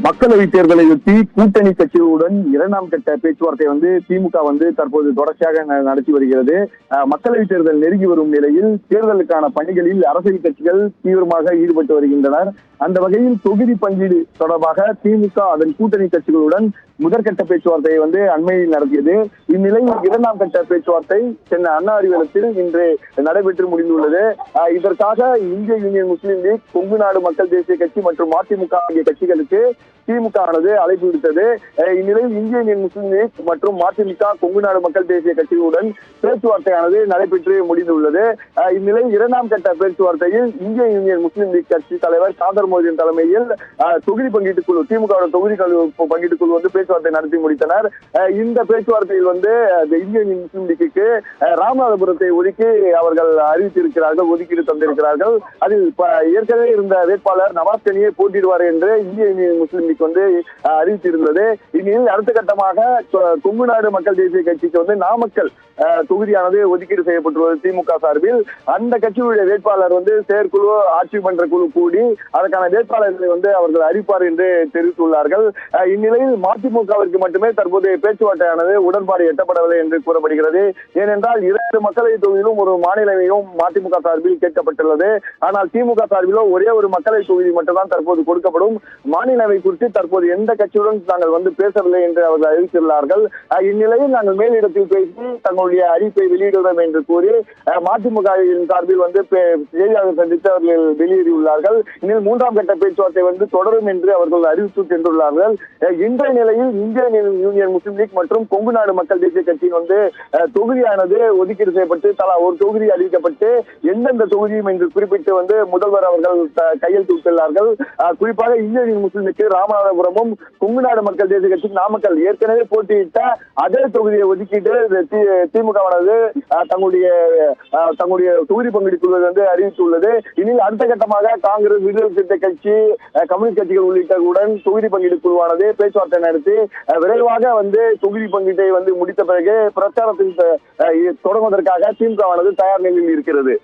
மக்களவை தேர்தலையொட்டி கூட்டணி கட்சிகளுடன் இரண்டாம் கட்ட பேச்சுவார்த்தை திமுக தற்போது தொடர்ச்சியாக நடத்தி வருகிறது. மக்களவை தேர்தல் நெருங்கி வரும் நிலையில் தேர்தலுக்கான பணிகளில் அரசியல் கட்சிகள் தீவிரமாக ஈடுபட்டு வருகின்றனர். அந்த வகையில் தொகுதி பங்கீடு தொடர்பாக திமுக அதன் கூட்டணி கட்சிகளுடன் முதற்கட்ட பேச்சுவார்த்தையை அண்மையில் நடத்தியது. இந்நிலையில் இரண்டாம் கட்ட பேச்சுவார்த்தை சென்னை அண்ணா அறிவகத்தில் இன்று நடைபெற்று முடிந்துள்ளது. இதற்காக இந்திய யூனியன் முஸ்லீம் லீக், கொங்கு நாடு மக்கள் தேசிய கட்சி மற்றும் மதிமுக ஆகிய கட்சிகளுக்கு திமுக ஆனது அழைப்பு விடுத்தது. இந்நிலையில் இந்திய யூனியன் முஸ்லீம் லீக் மற்றும் மதிமுக, கொங்கு நாடு மக்கள் தேசிய கட்சிகளுடன் பேச்சுவார்த்தையானது நடைபெற்று முடிந்துள்ளது. இந்நிலையில் இரண்டாம் கட்ட பேச்சுவார்த்தையில் இந்திய யூனியன் முஸ்லீம் லீக் கட்சி தலைவர் காதர் மோதியின் தலைமையில் தொகுதி பங்கீட்டு குழு, திமுக தொகுதி பங்கீட்டு குழு பேச்சுவார்த்தை நடத்தி முடித்தனர். இந்த பேச்சுவார்த்தையில் இந்திய யூனியன் முஸ்லீம் லீக்கு ராமநாதபுரத்தை ஒதுக்கி அவர்கள் அறிவித்திருக்கிறார்கள், ஒதுக்கீடு தந்திருக்கிறார்கள். அதில் ஏற்கனவே இருந்த வேட்பாளர் நவாஸ் கனியை போட்டியிடுவார் என்று இந்திய யூனியன் முஸ்லீம் லீக் அறிவித்திருந்தது. இந்நிலையில் அடுத்த கட்டமாக கொங்கு நாடு மக்கள் தேசிய கட்சிக்கு நாமக்கல் தொகுதியானது ஒதுக்கீடு செய்யப்பட்டுள்ளது திமுக சார்பில். அந்த கட்சியுடைய வேட்பாளர் செயற்குழு, ஆட்சி மன்ற குழு கூடி அதற்கான வேட்பாளர்களை அவர்கள் அறிவிப்பார் என்று தெரிவித்துள்ளார்கள். இந்நிலையில் மதிமுகவிற்கு மட்டுமே தற்போதைய பேச்சுவார்த்தையானது உடன்பாடு எட்டப்படவில்லை என்று கூறப்படுகிறது. ஏனென்றால் 2 மக்களவை தொகுதியிலும் ஒரு மாநிலவையும் மதிமுக சார்பில் கேட்கப்பட்டுள்ளது. ஆனால் திமுக சார்பிலோ ஒரே ஒரு மக்களவை தொகுதி மட்டும்தான் தற்போது கொடுக்கப்படும். மாநிலவை குறித்து தற்போது எந்த கட்சியுடன் நாங்கள் பேசவில்லை என்று அவர்கள் அறிவித்துள்ளார்கள். இந்நிலையில் நாங்கள் மேலிடத்தில் பேசி தங்களுடைய அறிவிப்பை வெளியிடுவோம் என்று கூறி மதிமுக சார்பில் செய்தியாளர் சந்தித்து அவர்கள் வெளியேறியுள்ளார்கள். இதில் 3ஆம் கட்ட பேச்சுவார்த்தை தொடரும் என்று அவர்கள் அறிவித்து சென்றுள்ளார்கள். இன்றைய நிலையில் இந்திய யூனியன் முஸ்லீம் லீக் மற்றும் கொங்கு நாடு மக்கள் தேசிய கட்சியின் தொகுதியானது ஒதுக்கீடு செய்யப்பட்டு தலா ஒரு தொகுதி அறிவிக்கப்பட்டு எந்தெந்த தொகுதியும் என்று குறிப்பிட்டு முதல்வர் அவர்கள் கையெழுத்திட்டுள்ளார்கள். குறிப்பாக இந்திய யூனியன் முஸ்லீம் லீக் ராமநாதபுரமும், கொங்கு நாடு மக்கள் தேசிய கட்சிக்கு நாமக்கல் ஏற்கனவே போட்டியிட்ட அதே தொகுதியை ஒதுக்கீட்டு திமுகவானது தங்களுடைய தொகுதி பங்கீடு குழுவை அறிவித்துள்ளது. இனில் அடுத்த கட்டமாக காங்கிரஸ், விடுதலை சிறுத்தை கட்சி, கம்யூனிஸ்ட் கட்சிகள் உள்ளிட்டவுடன் தொகுதி பங்கீடு குழுவானது பேச்சுவார்த்தை நடத்தி விரைவாக தொகுதி பங்கீட்டை முடித்த பிறகு பிரச்சாரத்தில் தொடங்குவதற்காக திமுகவானது தயார் நிலையில் இருக்கிறது.